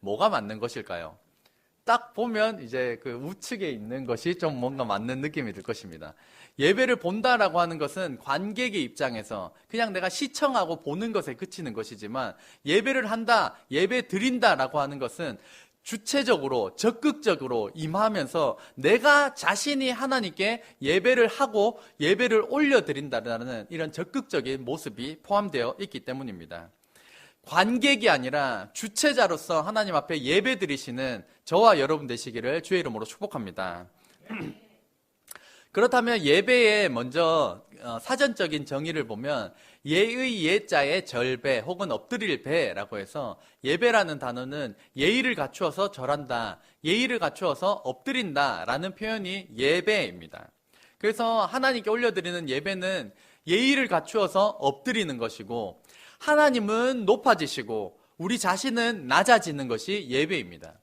뭐가 맞는 것일까요? 딱 보면 이제 그 우측에 있는 것이 좀 뭔가 맞는 느낌이 들 것입니다. 예배를 본다라고 하는 것은 관객의 입장에서 그냥 내가 시청하고 보는 것에 그치는 것이지만, 예배를 한다, 예배 드린다라고 하는 것은 주체적으로 적극적으로 임하면서 내가 자신이 하나님께 예배를 하고 예배를 올려드린다라는 이런 적극적인 모습이 포함되어 있기 때문입니다. 관객이 아니라 주체자로서 하나님 앞에 예배 드리시는 저와 여러분 되시기를 주의 이름으로 축복합니다. 그렇다면 예배의 먼저 사전적인 정의를 보면, 예의 예자의 절배 혹은 엎드릴 배라고 해서, 예배라는 단어는 예의를 갖추어서 절한다, 예의를 갖추어서 엎드린다 라는 표현이 예배입니다. 그래서 하나님께 올려드리는 예배는 예의를 갖추어서 엎드리는 것이고, 하나님은 높아지시고 우리 자신은 낮아지는 것이 예배입니다.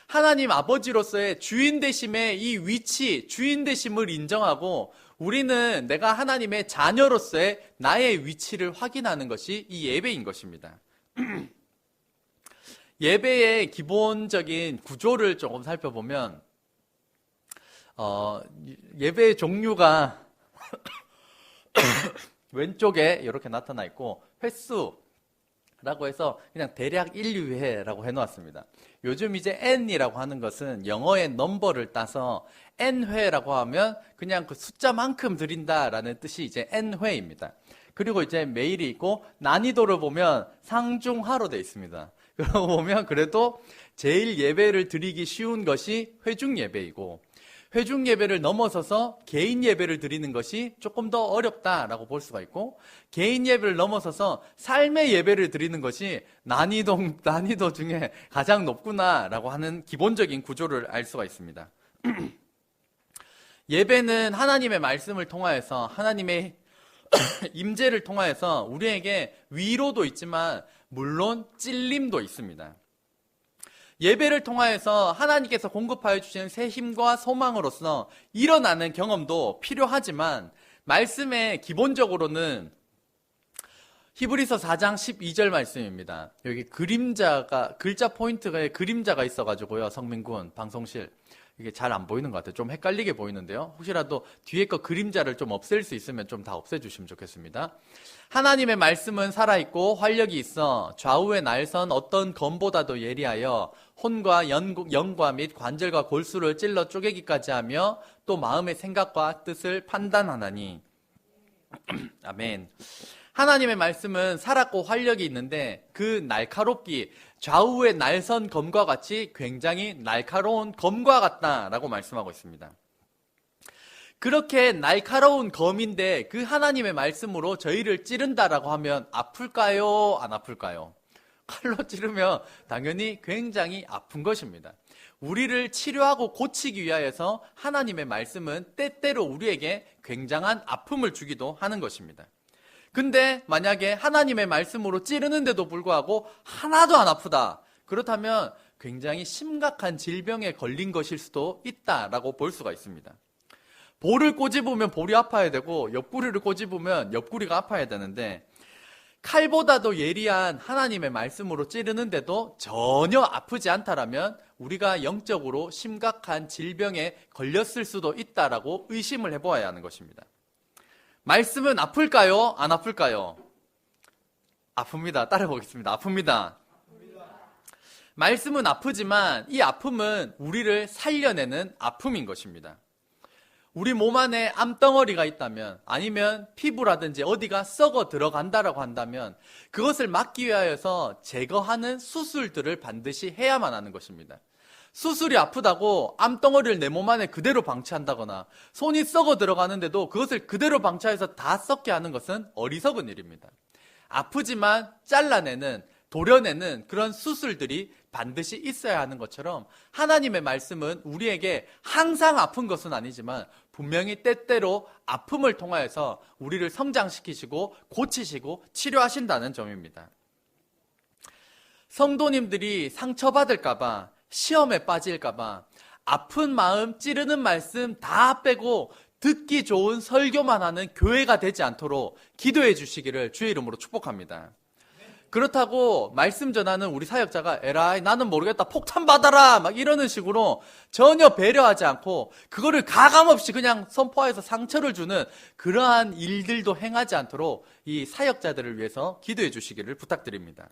하나님 아버지로서의 주인 되심의 이 위치, 주인 되심을 인정하고 우리는 내가 하나님의 자녀로서의 나의 위치를 확인하는 것이 이 예배인 것입니다. 예배의 기본적인 구조를 조금 살펴보면, 예배의 종류가 왼쪽에 이렇게 나타나 있고, 횟수라고 해서 그냥 대략 인류회라고 해놓았습니다. 요즘 이제 N이라고 하는 것은 영어의 넘버를 따서 N회라고 하면 그냥 그 숫자만큼 드린다라는 뜻이 이제 N회입니다. 그리고 이제 메일이 있고, 난이도를 보면 상중하로 되어 있습니다. 그러고 보면 그래도 제일 예배를 드리기 쉬운 것이 회중 예배이고, 회중 예배를 넘어서서 개인 예배를 드리는 것이 조금 더 어렵다라고 볼 수가 있고, 개인 예배를 넘어서서 삶의 예배를 드리는 것이 난이도 중에 가장 높구나라고 하는 기본적인 구조를 알 수가 있습니다. 예배는 하나님의 말씀을 통하여서, 하나님의 임재를 통하여서 우리에게 위로도 있지만 물론 찔림도 있습니다. 예배를 통하여서 하나님께서 공급하여 주시는 새 힘과 소망으로서 일어나는 경험도 필요하지만, 말씀의 기본적으로는 히브리서 4장 12절 말씀입니다. 여기 글자 포인트에 그림자가 있어가지고요. 성민군 방송실 이게 잘 안 보이는 것 같아요. 좀 헷갈리게 보이는데요. 혹시라도 뒤에 거 그림자를 좀 없앨 수 있으면 좀 다 없애주시면 좋겠습니다. 하나님의 말씀은 살아있고 활력이 있어 좌우의 날선 어떤 검보다도 예리하여 혼과 영과 및 관절과 골수를 찔러 쪼개기까지 하며 또 마음의 생각과 뜻을 판단하나니. 아멘. 하나님의 말씀은 살았고 활력이 있는데, 그 날카롭기, 좌우의 날선 검과 같이 굉장히 날카로운 검과 같다라고 말씀하고 있습니다. 그렇게 날카로운 검인데 그 하나님의 말씀으로 저희를 찌른다라고 하면 아플까요? 안 아플까요? 칼로 찌르면 당연히 굉장히 아픈 것입니다. 우리를 치료하고 고치기 위하여서 하나님의 말씀은 때때로 우리에게 굉장한 아픔을 주기도 하는 것입니다. 근데 만약에 하나님의 말씀으로 찌르는데도 불구하고 하나도 안 아프다, 그렇다면 굉장히 심각한 질병에 걸린 것일 수도 있다라고 볼 수가 있습니다. 볼을 꼬집으면 볼이 아파야 되고 옆구리를 꼬집으면 옆구리가 아파야 되는데, 칼보다도 예리한 하나님의 말씀으로 찌르는데도 전혀 아프지 않다라면 우리가 영적으로 심각한 질병에 걸렸을 수도 있다라고 의심을 해보아야 하는 것입니다. 말씀은 아플까요? 안 아플까요? 아픕니다. 따라해보겠습니다. 아픕니다. 말씀은 아프지만 이 아픔은 우리를 살려내는 아픔인 것입니다. 우리 몸 안에 암덩어리가 있다면, 아니면 피부라든지 어디가 썩어 들어간다라고 한다면 그것을 막기 위하여서 제거하는 수술들을 반드시 해야만 하는 것입니다. 수술이 아프다고 암덩어리를 내 몸 안에 그대로 방치한다거나 손이 썩어 들어가는데도 그것을 그대로 방치해서 다 썩게 하는 것은 어리석은 일입니다. 아프지만 잘라내는, 도려내는 그런 수술들이 반드시 있어야 하는 것처럼, 하나님의 말씀은 우리에게 항상 아픈 것은 아니지만 분명히 때때로 아픔을 통하여서 우리를 성장시키시고 고치시고 치료하신다는 점입니다. 성도님들이 상처받을까봐, 시험에 빠질까봐 아픈 마음 찌르는 말씀 다 빼고 듣기 좋은 설교만 하는 교회가 되지 않도록 기도해 주시기를 주의 이름으로 축복합니다. 그렇다고 말씀 전하는 우리 사역자가 에라이 나는 모르겠다 폭탄 받아라 막 이러는 식으로 전혀 배려하지 않고 그거를 가감없이 그냥 선포해서 상처를 주는 그러한 일들도 행하지 않도록 이 사역자들을 위해서 기도해 주시기를 부탁드립니다.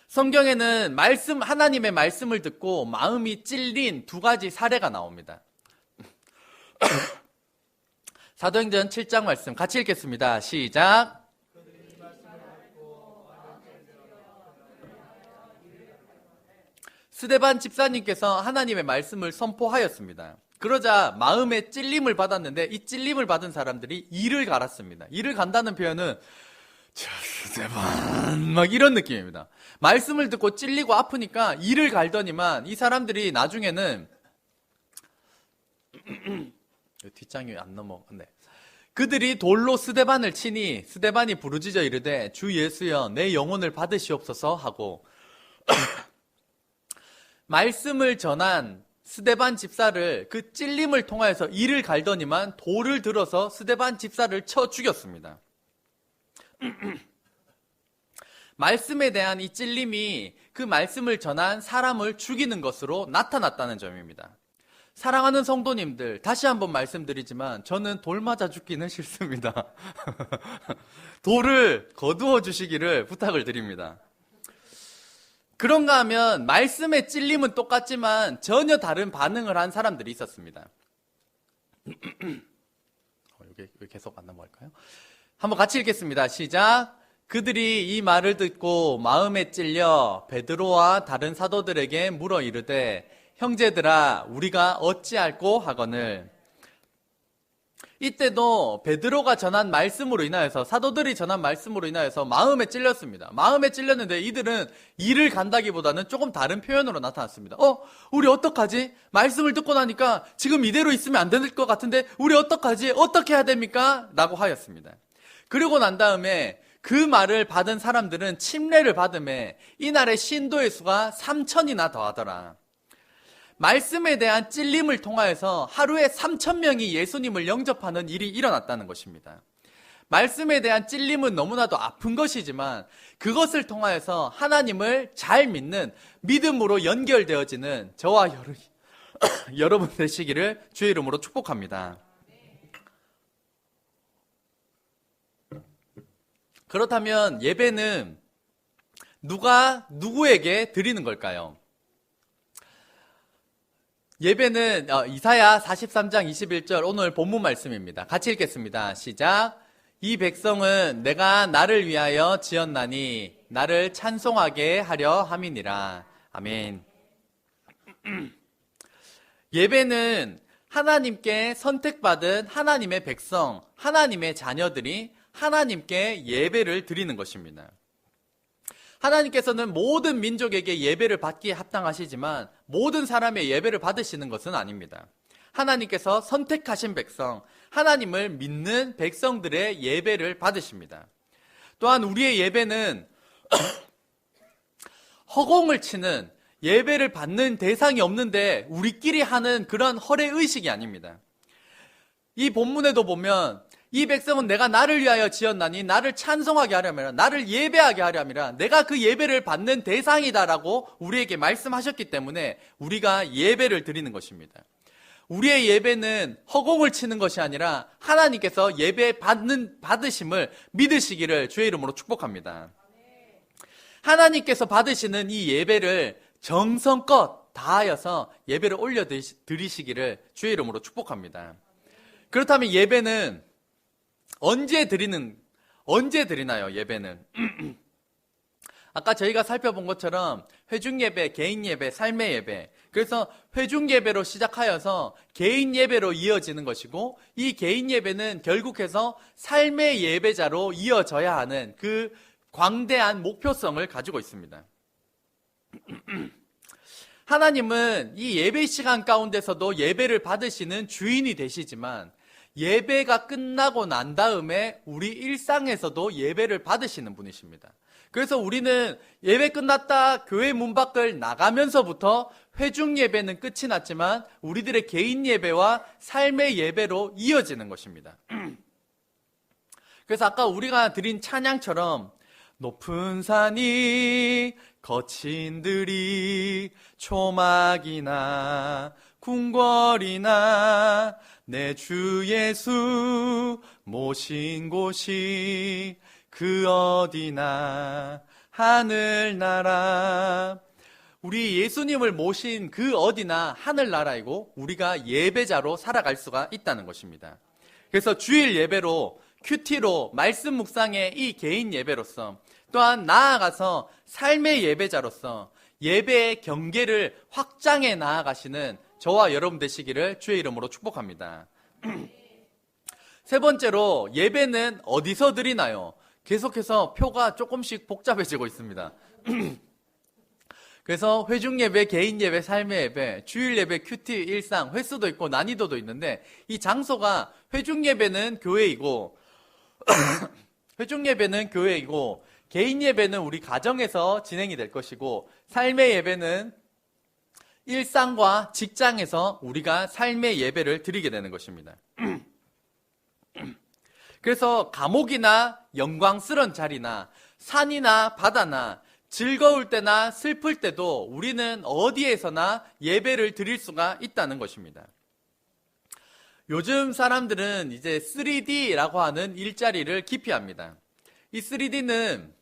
성경에는 하나님의 말씀을 듣고 마음이 찔린 두 가지 사례가 나옵니다. 사도행전 7장 말씀 같이 읽겠습니다. 시작. 스데반 집사님께서 하나님의 말씀을 선포하였습니다. 그러자 마음에 찔림을 받았는데 이 찔림을 받은 사람들이 이를 갈았습니다. 이를 간다는 표현은 스데반 막 이런 느낌입니다. 말씀을 듣고 찔리고 아프니까 이를 갈더니만 이 사람들이 나중에는 뒷장이 안 넘어갔네. 그들이 돌로 스데반을 치니 스데반이 부르짖어 이르되 주 예수여 내 영혼을 받으시옵소서 하고 말씀을 전한 스데반 집사를 그 찔림을 통하여서 이를 갈더니만 돌을 들어서 스데반 집사를 쳐 죽였습니다. 말씀에 대한 이 찔림이 그 말씀을 전한 사람을 죽이는 것으로 나타났다는 점입니다. 사랑하는 성도님들, 다시 한번 말씀드리지만 저는 돌 맞아 죽기는 싫습니다. 돌을 거두어 주시기를 부탁을 드립니다. 그런가 하면 말씀의 찔림은 똑같지만 전혀 다른 반응을 한 사람들이 있었습니다. 여기 계속 안 넘어갈까요? 한번 같이 읽겠습니다. 시작. 그들이 이 말을 듣고 마음에 찔려 베드로와 다른 사도들에게 물어 이르되 형제들아 우리가 어찌할꼬 하거늘. 이때도 베드로가 전한 말씀으로 인하여서 사도들이 전한 말씀으로 인하여서 마음에 찔렸습니다. 마음에 찔렸는데 이들은 이를 간다기보다는 조금 다른 표현으로 나타났습니다. 우리 어떡하지? 말씀을 듣고 나니까 지금 이대로 있으면 안 될 것 같은데 우리 어떡하지? 어떻게 해야 됩니까? 라고 하였습니다. 그러고 난 다음에 그 말을 받은 사람들은 침례를 받음에 이날의 신도의 수가 3,000이나 더하더라. 말씀에 대한 찔림을 통하여서 하루에 3,000명이 예수님을 영접하는 일이 일어났다는 것입니다. 말씀에 대한 찔림은 너무나도 아픈 것이지만 그것을 통하여서 하나님을 잘 믿는 믿음으로 연결되어지는 저와 여러분 되시기를 주의 이름으로 축복합니다. 그렇다면 예배는 누가 누구에게 드리는 걸까요? 예배는 이사야 43장 21절 오늘 본문 말씀입니다. 같이 읽겠습니다. 시작. 이 백성은 내가 나를 위하여 지었나니 나를 찬송하게 하려 함이니라. 아멘. 예배는 하나님께 선택받은 하나님의 백성, 하나님의 자녀들이 하나님께 예배를 드리는 것입니다. 하나님께서는 모든 민족에게 예배를 받기에 합당하시지만 모든 사람의 예배를 받으시는 것은 아닙니다. 하나님께서 선택하신 백성, 하나님을 믿는 백성들의 예배를 받으십니다. 또한 우리의 예배는 허공을 치는 예배를 받는 대상이 없는데 우리끼리 하는 그런 허례의식이 아닙니다. 이 본문에도 보면 이 백성은 내가 나를 위하여 지었나니 나를 찬송하게 하려면 나를 예배하게 하려면 내가 그 예배를 받는 대상이다라고 우리에게 말씀하셨기 때문에 우리가 예배를 드리는 것입니다. 우리의 예배는 허공을 치는 것이 아니라 하나님께서 예배 받으심을 믿으시기를 주의 이름으로 축복합니다. 하나님께서 받으시는 이 예배를 정성껏 다하여서 예배를 올려드리시기를 주의 이름으로 축복합니다. 그렇다면 예배는 언제 드리나요, 예배는? 아까 저희가 살펴본 것처럼 회중예배, 개인예배, 삶의 예배. 그래서 회중예배로 시작하여서 개인예배로 이어지는 것이고 이 개인예배는 결국해서 삶의 예배자로 이어져야 하는 그 광대한 목표성을 가지고 있습니다. 하나님은 이 예배 시간 가운데서도 예배를 받으시는 주인이 되시지만 예배가 끝나고 난 다음에 우리 일상에서도 예배를 받으시는 분이십니다. 그래서 우리는 예배 끝났다 교회 문 밖을 나가면서부터 회중 예배는 끝이 났지만 우리들의 개인 예배와 삶의 예배로 이어지는 것입니다. 그래서 아까 우리가 드린 찬양처럼 높은 산이 거친 들이 초막이나 궁궐이나 내 주 예수 모신 곳이 그 어디나 하늘나라. 우리 예수님을 모신 그 어디나 하늘나라이고 우리가 예배자로 살아갈 수가 있다는 것입니다. 그래서 주일 예배로, 큐티로, 말씀 묵상의 이 개인 예배로서, 또한 나아가서 삶의 예배자로서 예배의 경계를 확장해 나아가시는 저와 여러분 되시기를 주의 이름으로 축복합니다. 세 번째로, 예배는 어디서 드리나요? 계속해서 표가 조금씩 복잡해지고 있습니다. 그래서 회중 예배, 개인 예배, 삶의 예배, 주일 예배, 큐티, 일상, 횟수도 있고 난이도도 있는데, 이 장소가 회중 예배는 교회이고 회중 예배는 교회이고 개인 예배는 우리 가정에서 진행이 될 것이고, 삶의 예배는 일상과 직장에서 우리가 삶의 예배를 드리게 되는 것입니다. 그래서 감옥이나 영광스러운 자리나 산이나 바다나 즐거울 때나 슬플 때도 우리는 어디에서나 예배를 드릴 수가 있다는 것입니다. 요즘 사람들은 이제 3D라고 하는 일자리를 기피합니다. 이 3D는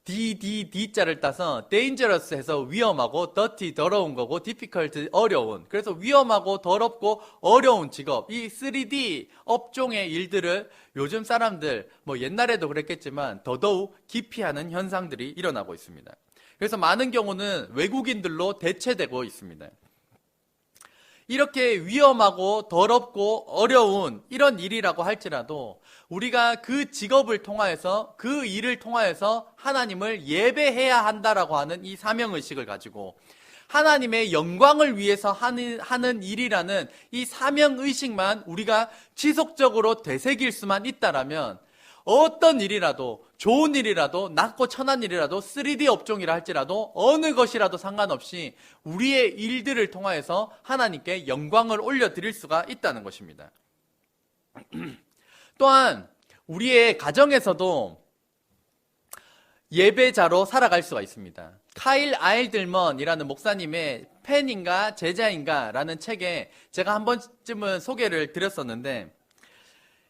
DDD자를 따서 dangerous 해서 위험하고, dirty 더러운 거고, difficult 어려운. 그래서 위험하고 더럽고 어려운 직업, 이 3D 업종의 일들을 요즘 사람들, 옛날에도 그랬겠지만 더더욱 기피하는 현상들이 일어나고 있습니다. 그래서 많은 경우는 외국인들로 대체되고 있습니다. 이렇게 위험하고 더럽고 어려운 이런 일이라고 할지라도 우리가 그 직업을 통하여서, 그 일을 통하여서 하나님을 예배해야 한다라고 하는 이 사명의식을 가지고 하나님의 영광을 위해서 하는 일이라는 이 사명의식만 우리가 지속적으로 되새길 수만 있다라면, 어떤 일이라도, 좋은 일이라도, 낮고 천한 일이라도, 3D 업종이라 할지라도 어느 것이라도 상관없이 우리의 일들을 통하여서 하나님께 영광을 올려드릴 수가 있다는 것입니다. 또한 우리의 가정에서도 예배자로 살아갈 수가 있습니다. 카일 아일들먼이라는 목사님의 팬인가 제자인가 라는 책에 제가 한 번쯤은 소개를 드렸었는데,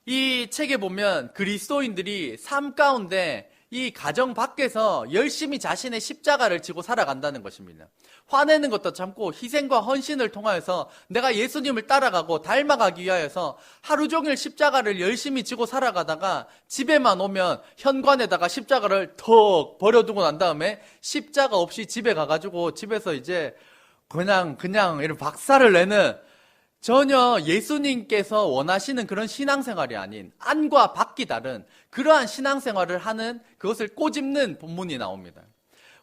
이 책에 보면 그리스도인들이 삶 가운데 이 가정 밖에서 열심히 자신의 십자가를 지고 살아간다는 것입니다. 화내는 것도 참고 희생과 헌신을 통하여서 내가 예수님을 따라가고 닮아가기 위하여서 하루 종일 십자가를 열심히 지고 살아가다가 집에만 오면 현관에다가 십자가를 턱 버려두고 난 다음에 십자가 없이 집에 가가지고 집에서 이제 그냥 이런 박살을 내는, 전혀 예수님께서 원하시는 그런 신앙생활이 아닌 안과 밖이 다른 그러한 신앙생활을 하는, 그것을 꼬집는 본문이 나옵니다.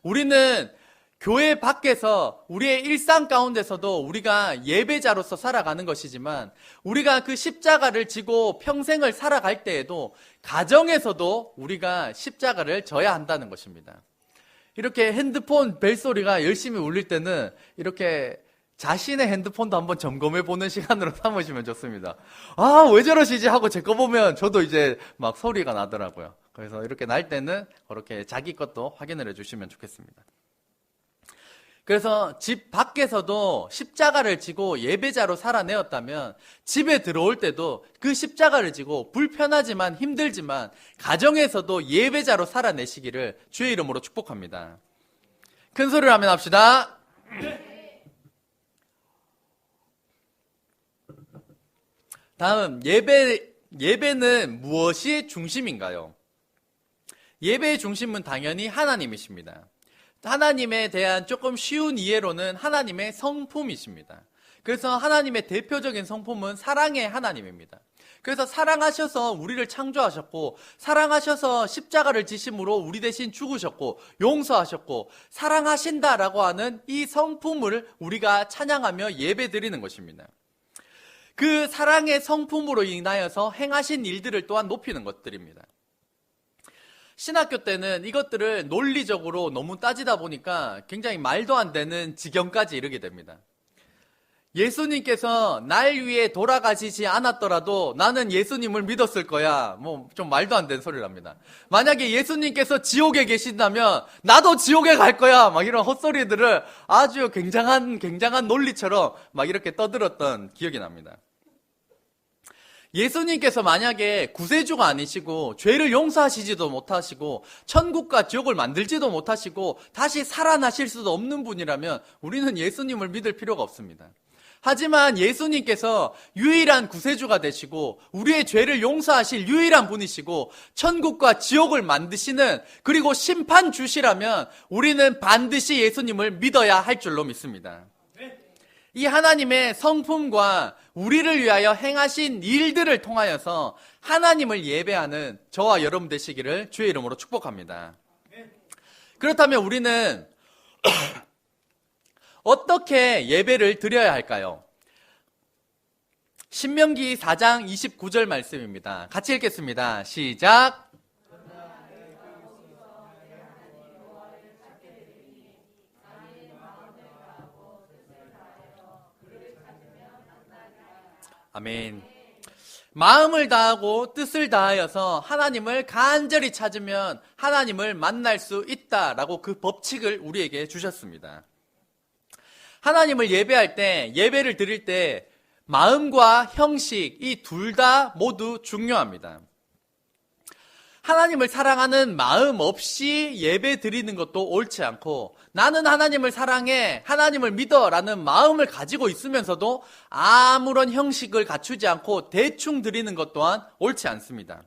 우리는 교회 밖에서 우리의 일상 가운데서도 우리가 예배자로서 살아가는 것이지만, 우리가 그 십자가를 지고 평생을 살아갈 때에도 가정에서도 우리가 십자가를 져야 한다는 것입니다. 이렇게 핸드폰 벨소리가 열심히 울릴 때는 이렇게 자신의 핸드폰도 한번 점검해보는 시간으로 삼으시면 좋습니다. 아, 왜 저러시지 하고 제 거 보면 저도 이제 막 소리가 나더라고요. 그래서 이렇게 날 때는 그렇게 자기 것도 확인을 해주시면 좋겠습니다. 그래서 집 밖에서도 십자가를 지고 예배자로 살아내었다면 집에 들어올 때도 그 십자가를 지고 불편하지만 힘들지만 가정에서도 예배자로 살아내시기를 주의 이름으로 축복합니다. 큰 소리로 하면 합시다. 다음, 예배는 무엇이 중심인가요? 예배의 중심은 당연히 하나님이십니다. 하나님에 대한 조금 쉬운 이해로는 하나님의 성품이십니다. 그래서 하나님의 대표적인 성품은 사랑의 하나님입니다. 그래서 사랑하셔서 우리를 창조하셨고, 사랑하셔서 십자가를 지심으로 우리 대신 죽으셨고, 용서하셨고, 사랑하신다라고 하는 이 성품을 우리가 찬양하며 예배드리는 것입니다. 그 사랑의 성품으로 인하여서 행하신 일들을 또한 높이는 것들입니다. 신학교 때는 이것들을 논리적으로 너무 따지다 보니까 굉장히 말도 안 되는 지경까지 이르게 됩니다. 예수님께서 날 위해 돌아가시지 않았더라도 나는 예수님을 믿었을 거야. 뭐 좀 말도 안 되는 소리를 합니다. 만약에 예수님께서 지옥에 계신다면 나도 지옥에 갈 거야. 막 이런 헛소리들을 아주 굉장한 논리처럼 막 이렇게 떠들었던 기억이 납니다. 예수님께서 만약에 구세주가 아니시고 죄를 용서하시지도 못하시고 천국과 지옥을 만들지도 못하시고 다시 살아나실 수도 없는 분이라면 우리는 예수님을 믿을 필요가 없습니다. 하지만 예수님께서 유일한 구세주가 되시고 우리의 죄를 용서하실 유일한 분이시고 천국과 지옥을 만드시는 그리고 심판 주시라면 우리는 반드시 예수님을 믿어야 할 줄로 믿습니다. 이 하나님의 성품과 우리를 위하여 행하신 일들을 통하여서 하나님을 예배하는 저와 여러분 되시기를 주의 이름으로 축복합니다. 그렇다면 우리는 어떻게 예배를 드려야 할까요? 신명기 4장 29절 말씀입니다. 같이 읽겠습니다. 시작. 아멘. 마음을 다하고 뜻을 다하여서 하나님을 간절히 찾으면 하나님을 만날 수 있다라고 그 법칙을 우리에게 주셨습니다. 하나님을 예배할 때, 예배를 드릴 때 마음과 형식 이 둘 다 모두 중요합니다. 하나님을 사랑하는 마음 없이 예배 드리는 것도 옳지 않고 나는 하나님을 사랑해, 하나님을 믿어 라는 마음을 가지고 있으면서도 아무런 형식을 갖추지 않고 대충 드리는 것 또한 옳지 않습니다.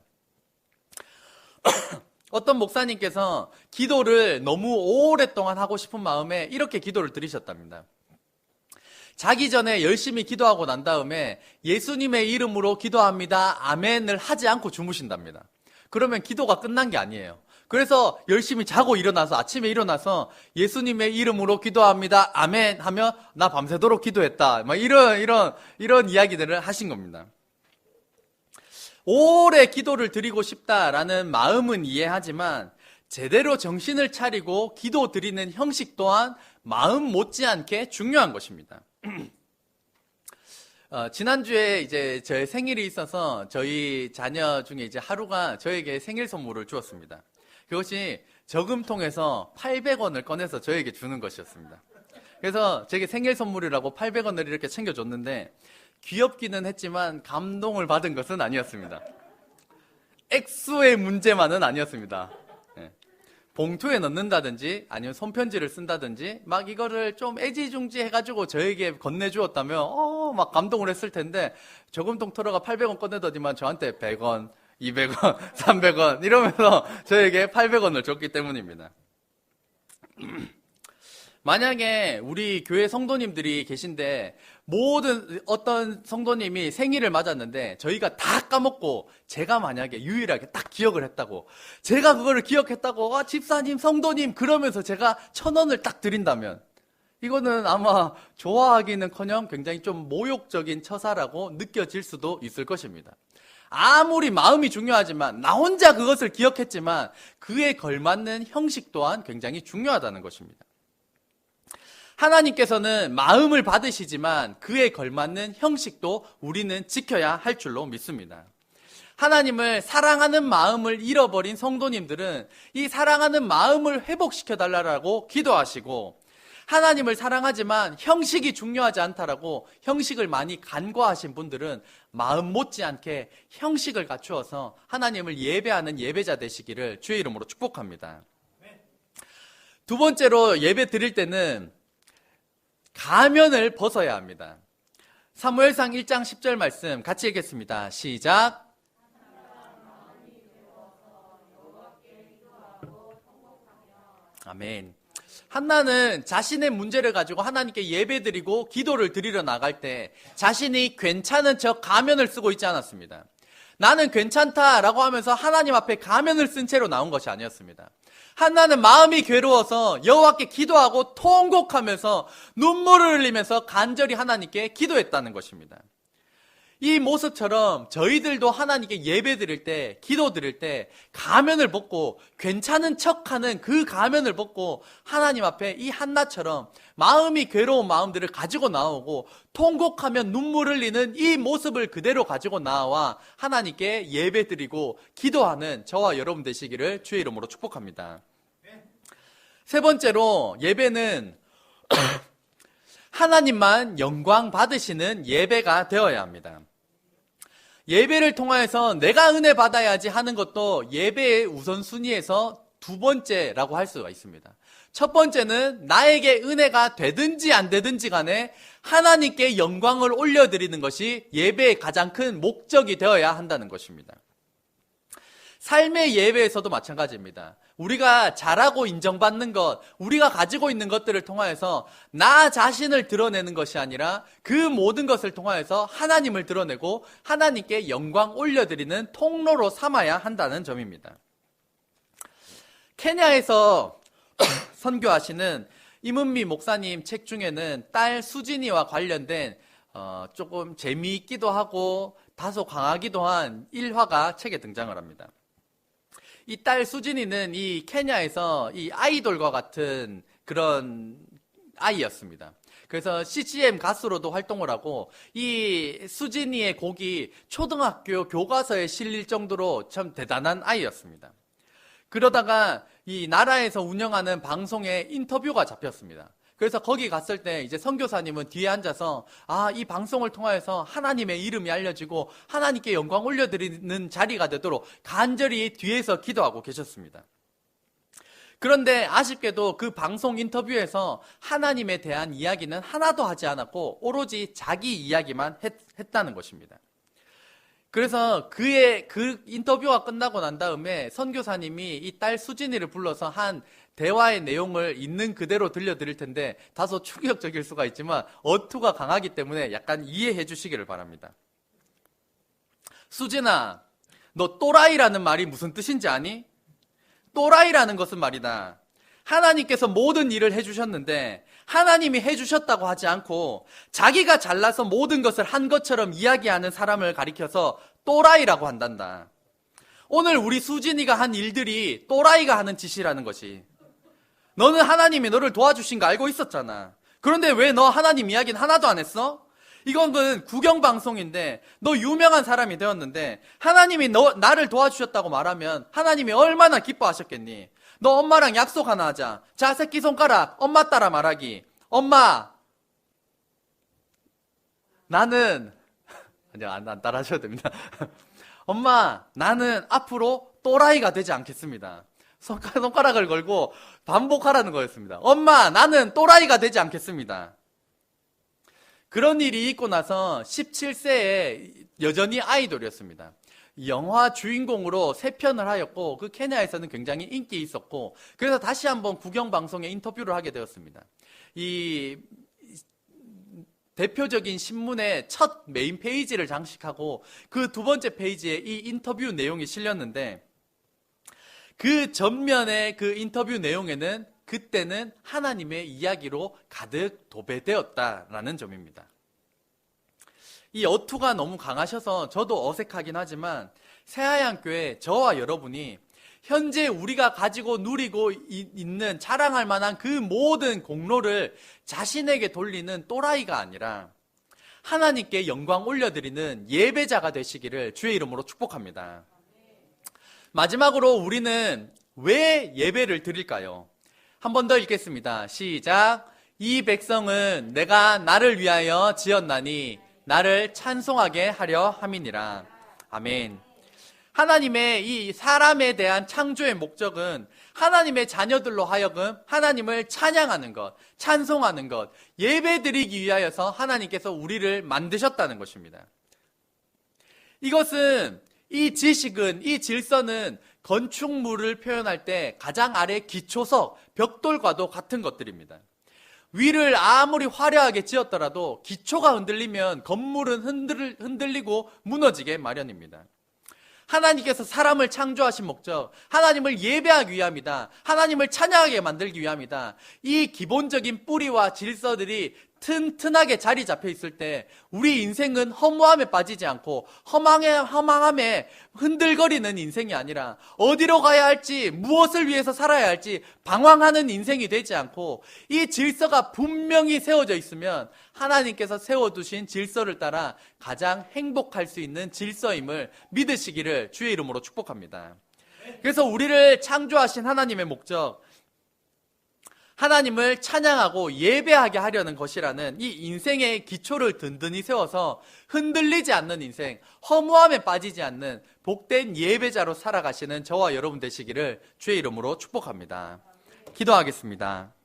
어떤 목사님께서 기도를 너무 오랫동안 하고 싶은 마음에 이렇게 기도를 드리셨답니다. 자기 전에 열심히 기도하고 난 다음에 예수님의 이름으로 기도합니다. 아멘을 하지 않고 주무신답니다. 그러면 기도가 끝난 게 아니에요. 그래서 열심히 자고 일어나서 아침에 일어나서 예수님의 이름으로 기도합니다. 아멘 하면 나 밤새도록 기도했다. 막 이런 이야기들을 하신 겁니다. 오래 기도를 드리고 싶다라는 마음은 이해하지만 제대로 정신을 차리고 기도 드리는 형식 또한 마음 못지않게 중요한 것입니다. 지난주에 이제 저의 생일이 있어서 저희 자녀 중에 이제 하루가 저에게 생일 선물을 주었습니다. 그것이 저금통에서 800원을 꺼내서 저에게 주는 것이었습니다. 그래서 제게 생일 선물이라고 800원을 이렇게 챙겨줬는데 귀엽기는 했지만 감동을 받은 것은 아니었습니다. 액수의 문제만은 아니었습니다. 봉투에 넣는다든지 아니면 손편지를 쓴다든지 막 이거를 좀 애지중지 해가지고 저에게 건네주었다면 막 감동을 했을 텐데 저금통 털어가 800원 꺼내더니만 저한테 100원, 200원, 300원 이러면서 저에게 800원을 줬기 때문입니다. 만약에 우리 교회 성도님들이 계신데 어떤 성도님이 생일을 맞았는데 저희가 다 까먹고 제가 만약에 유일하게 딱 기억을 했다고 제가 그거를 기억했다고 집사님 성도님 그러면서 제가 1,000원을 딱 드린다면 이거는 아마 좋아하기는커녕 굉장히 좀 모욕적인 처사라고 느껴질 수도 있을 것입니다. 아무리 마음이 중요하지만 나 혼자 그것을 기억했지만 그에 걸맞는 형식 또한 굉장히 중요하다는 것입니다. 하나님께서는 마음을 받으시지만 그에 걸맞는 형식도 우리는 지켜야 할 줄로 믿습니다. 하나님을 사랑하는 마음을 잃어버린 성도님들은 이 사랑하는 마음을 회복시켜달라고 기도하시고 하나님을 사랑하지만 형식이 중요하지 않다라고 형식을 많이 간과하신 분들은 마음 못지않게 형식을 갖추어서 하나님을 예배하는 예배자 되시기를 주의 이름으로 축복합니다. 두 번째로 예배 드릴 때는 가면을 벗어야 합니다. 사무엘상 1장 10절 말씀 같이 읽겠습니다. 시작. 아멘. 한나는 자신의 문제를 가지고 하나님께 예배드리고 기도를 드리러 나갈 때 자신이 괜찮은 척 가면을 쓰고 있지 않았습니다. 나는 괜찮다라고 하면서 하나님 앞에 가면을 쓴 채로 나온 것이 아니었습니다. 한나는 마음이 괴로워서 여호와께 기도하고 통곡하면서 눈물을 흘리면서 간절히 하나님께 기도했다는 것입니다. 이 모습처럼 저희들도 하나님께 예배 드릴 때, 기도 드릴 때 가면을 벗고 괜찮은 척하는 그 가면을 벗고 하나님 앞에 이 한나처럼 마음이 괴로운 마음들을 가지고 나오고 통곡하며 눈물 흘리는 이 모습을 그대로 가지고 나와 하나님께 예배 드리고 기도하는 저와 여러분 되시기를 주의 이름으로 축복합니다. 세 번째로 예배는 하나님만 영광 받으시는 예배가 되어야 합니다. 예배를 통하여서 내가 은혜 받아야지 하는 것도 예배의 우선순위에서 두 번째라고 할 수가 있습니다. 첫 번째는 나에게 은혜가 되든지 안 되든지 간에 하나님께 영광을 올려드리는 것이 예배의 가장 큰 목적이 되어야 한다는 것입니다. 삶의 예배에서도 마찬가지입니다. 우리가 잘하고 인정받는 것, 우리가 가지고 있는 것들을 통하여서 나 자신을 드러내는 것이 아니라 그 모든 것을 통하여서 하나님을 드러내고 하나님께 영광 올려드리는 통로로 삼아야 한다는 점입니다. 케냐에서 선교하시는 이문미 목사님 책 중에는 딸 수진이와 관련된 조금 재미있기도 하고 다소 강하기도 한 일화가 책에 등장을 합니다. 이 딸 수진이는 이 케냐에서 이 아이돌과 같은 그런 아이였습니다. 그래서 CCM 가수로도 활동을 하고 이 수진이의 곡이 초등학교 교과서에 실릴 정도로 참 대단한 아이였습니다. 그러다가 이 나라에서 운영하는 방송에 인터뷰가 잡혔습니다. 그래서 거기 갔을 때 이제 선교사님은 뒤에 앉아서 이 방송을 통하여서 하나님의 이름이 알려지고 하나님께 영광 올려드리는 자리가 되도록 간절히 뒤에서 기도하고 계셨습니다. 그런데 아쉽게도 그 방송 인터뷰에서 하나님에 대한 이야기는 하나도 하지 않았고 오로지 자기 이야기만 했다는 것입니다. 그래서 그 인터뷰가 끝나고 난 다음에 선교사님이 이 딸 수진이를 불러서 한 대화의 내용을 있는 그대로 들려드릴 텐데 다소 충격적일 수가 있지만 어투가 강하기 때문에 약간 이해해 주시기를 바랍니다. 수진아, 너 또라이라는 말이 무슨 뜻인지 아니? 또라이라는 것은 말이다. 하나님께서 모든 일을 해주셨는데 하나님이 해주셨다고 하지 않고 자기가 잘나서 모든 것을 한 것처럼 이야기하는 사람을 가리켜서 또라이라고 한단다. 오늘 우리 수진이가 한 일들이 또라이가 하는 짓이라는 것이. 너는 하나님이 너를 도와주신 거 알고 있었잖아. 그런데 왜 너 하나님 이야기는 하나도 안 했어? 이건 구경방송인데 너 유명한 사람이 되었는데 하나님이 나를 도와주셨다고 말하면 하나님이 얼마나 기뻐하셨겠니? 너 엄마랑 약속 하나 하자. 자, 새끼손가락 엄마 따라 말하기. 엄마, 나는 아니요, 안 따라 하셔도 됩니다. 엄마, 나는 앞으로 또라이가 되지 않겠습니다. 손가락을 걸고 반복하라는 거였습니다. 엄마, 나는 또라이가 되지 않겠습니다. 그런 일이 있고 나서 17세에 여전히 아이돌이었습니다. 영화 주인공으로 3편을 하였고 그 케냐에서는 굉장히 인기 있었고 그래서 다시 한번 구경방송에 인터뷰를 하게 되었습니다. 이 대표적인 신문의 첫 메인 페이지를 장식하고 그 두 번째 페이지에 이 인터뷰 내용이 실렸는데 그 전면의 그 인터뷰 내용에는 그때는 하나님의 이야기로 가득 도배되었다라는 점입니다. 이 어투가 너무 강하셔서 저도 어색하긴 하지만 새하얀교회 저와 여러분이 현재 우리가 가지고 누리고 있는 자랑할 만한 그 모든 공로를 자신에게 돌리는 또라이가 아니라 하나님께 영광 올려드리는 예배자가 되시기를 주의 이름으로 축복합니다. 마지막으로 우리는 왜 예배를 드릴까요? 한 번 더 읽겠습니다. 시작. 이 백성은 내가 나를 위하여 지었나니 나를 찬송하게 하려 함이니라. 아멘. 하나님의 이 사람에 대한 창조의 목적은 하나님의 자녀들로 하여금 하나님을 찬양하는 것, 찬송하는 것, 예배드리기 위하여서 하나님께서 우리를 만드셨다는 것입니다. 이것은 이 지식은, 이 질서는 건축물을 표현할 때 가장 아래 기초석, 벽돌과도 같은 것들입니다. 위를 아무리 화려하게 지었더라도 기초가 흔들리면 건물은 흔들리고 무너지게 마련입니다. 하나님께서 사람을 창조하신 목적, 하나님을 예배하기 위함이다. 하나님을 찬양하게 만들기 위함이다. 이 기본적인 뿌리와 질서들이 튼튼하게 자리 잡혀 있을 때 우리 인생은 허무함에 빠지지 않고 허망함에 흔들거리는 인생이 아니라 어디로 가야 할지, 무엇을 위해서 살아야 할지 방황하는 인생이 되지 않고 이 질서가 분명히 세워져 있으면 하나님께서 세워두신 질서를 따라 가장 행복할 수 있는 질서임을 믿으시기를 주의 이름으로 축복합니다. 그래서 우리를 창조하신 하나님의 목적, 하나님을 찬양하고 예배하게 하려는 것이라는 이 인생의 기초를 든든히 세워서 흔들리지 않는 인생, 허무함에 빠지지 않는 복된 예배자로 살아가시는 저와 여러분 되시기를 주의 이름으로 축복합니다. 기도하겠습니다.